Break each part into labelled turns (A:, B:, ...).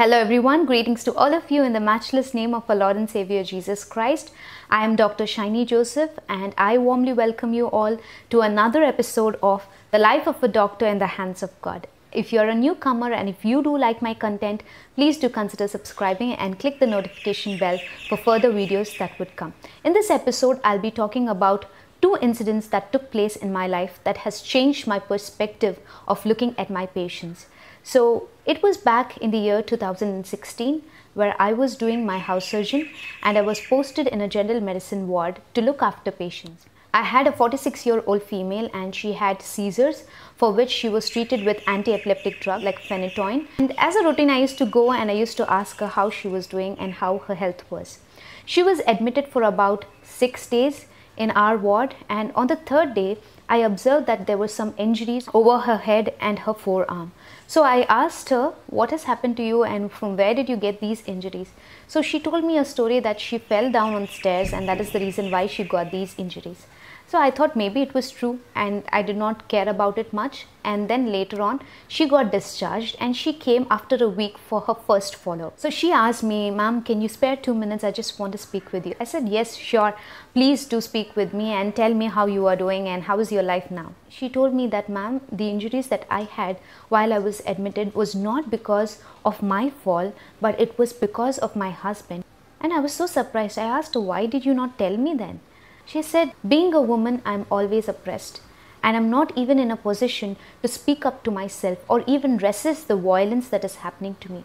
A: Hello everyone, greetings to all of you in the matchless name of our Lord and Savior Jesus Christ. I am Dr. Shaini Joseph and I warmly welcome you all to another episode of The Life of a Doctor in the Hands of God. If you are a newcomer and if you do like my content, please do consider subscribing and click the notification bell for further videos that would come. In this episode, I'll be talking about two incidents that took place in my life that has changed my perspective of looking at my patients. So it was back in the year 2016 where I was doing my house surgeon and I was posted in a general medicine ward to look after patients. I had a 46-year-old female and she had seizures for which she was treated with anti-epileptic drug like phenytoin. And as a routine, I used to go and I used to ask her how she was doing and how her health was. She was admitted for about 6 days in our ward, and on the third day, I observed that there were some injuries over her head and her forearm. So I asked her, what has happened to you and from where did you get these injuries? So she told me a story that she fell down on stairs and that is the reason why she got these injuries. So I thought maybe it was true and I did not care about it much. And then later on, she got discharged and she came after a week for her first follow-up. So she asked me, ma'am, can you spare 2 minutes? I just want to speak with you. I said, yes, sure. Please do speak with me and tell me how you are doing and how is your life now. She told me that, ma'am, the injuries that I had while I was admitted was not because of my fall, but it was because of my husband. And I was so surprised. I asked her, why did you not tell me then? She said, being a woman, I'm always oppressed and I'm not even in a position to speak up to myself or even resist the violence that is happening to me.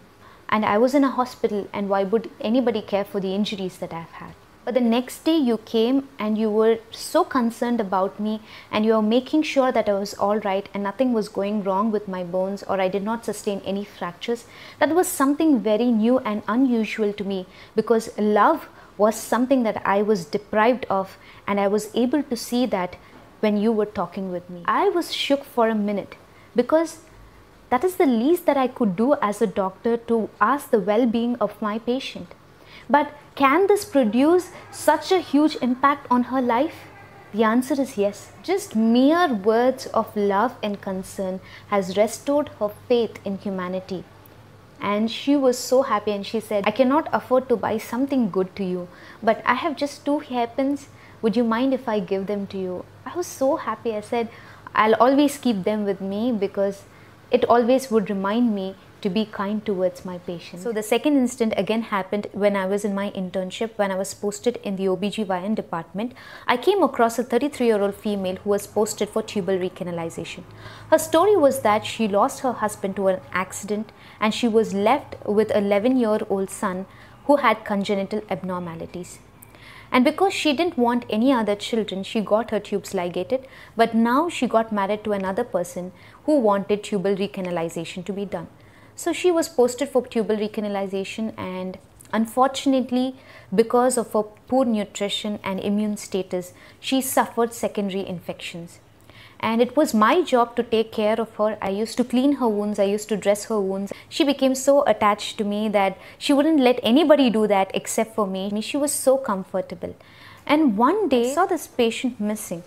A: And I was in a hospital, and why would anybody care for the injuries that I've had? But the next day you came and you were so concerned about me and you were making sure that I was all right and nothing was going wrong with my bones or I did not sustain any fractures. That was something very new and unusual to me, because love was something that I was deprived of, and I was able to see that when you were talking with me. I was shook for a minute, because that is the least that I could do as a doctor, to ask the well-being of my patient. But can this produce such a huge impact on her life? The answer is yes. Just mere words of love and concern has restored her faith in humanity. And she was so happy and she said, I cannot afford to buy something good to you, but I have just 2 hairpins. Would you mind if I give them to you? I was so happy. I said, I'll always keep them with me because it always would remind me to be kind towards my patients. So the second incident again happened when I was in my internship, when I was posted in the OBGYN department. I came across a 33-year-old female who was posted for tubal recanalization. Her story was that she lost her husband to an accident and she was left with an 11-year-old son who had congenital abnormalities. And because she didn't want any other children, she got her tubes ligated, but now she got married to another person who wanted tubal recanalization to be done. So she was posted for tubal recanalization, and unfortunately, because of her poor nutrition and immune status, she suffered secondary infections. And it was my job to take care of her. I used to clean her wounds, I used to dress her wounds. She became so attached to me that she wouldn't let anybody do that except for me. She was so comfortable. And one day, I saw this patient missing.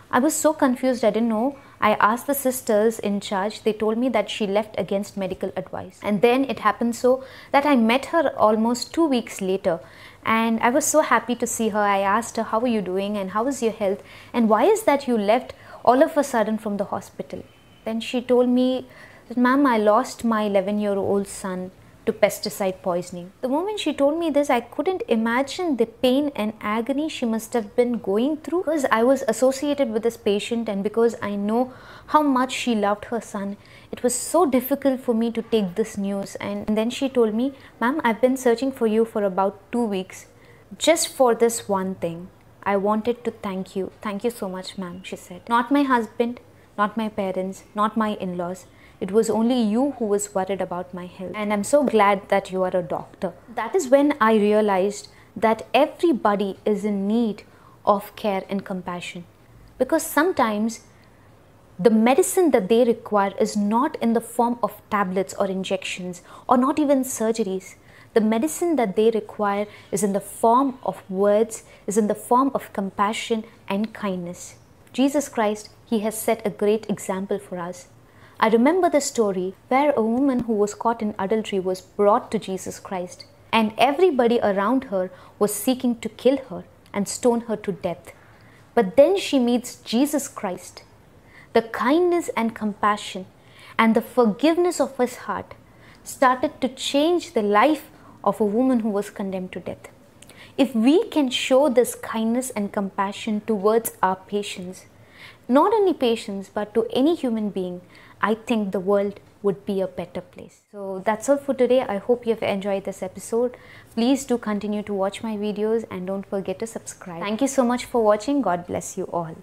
A: I was so confused, I didn't know. I asked the sisters in charge. They told me that she left against medical advice. And then it happened so that I met her almost 2 weeks later. And I was so happy to see her. I asked her, how are you doing and how is your health? And why is that you left all of a sudden from the hospital? Then she told me, ma'am, I lost my 11-year-old son to pesticide poisoning. The moment she told me this, I couldn't imagine the pain and agony she must have been going through, because I was associated with this patient and because I know how much she loved her son. It was so difficult for me to take this news. And then she told me, ma'am, I've been searching for you for about 2 weeks just for this one thing. I wanted to thank you. Thank you so much, ma'am, she said. Not my husband, not my parents, not my in-laws. It was only you who was worried about my health. And I'm so glad that you are a doctor. That is when I realized that everybody is in need of care and compassion. Because sometimes the medicine that they require is not in the form of tablets or injections or not even surgeries. The medicine that they require is in the form of words, is in the form of compassion and kindness. Jesus Christ, He has set a great example for us. I remember the story where a woman who was caught in adultery was brought to Jesus Christ, and everybody around her was seeking to kill her and stone her to death. But then she meets Jesus Christ. The kindness and compassion and the forgiveness of his heart started to change the life of a woman who was condemned to death. If we can show this kindness and compassion towards our patients, not only patients but to any human being, I think the world would be a better place. So that's all for today. I hope you have enjoyed this episode. Please do continue to watch my videos and don't forget to subscribe. Thank you so much for watching. God bless you all.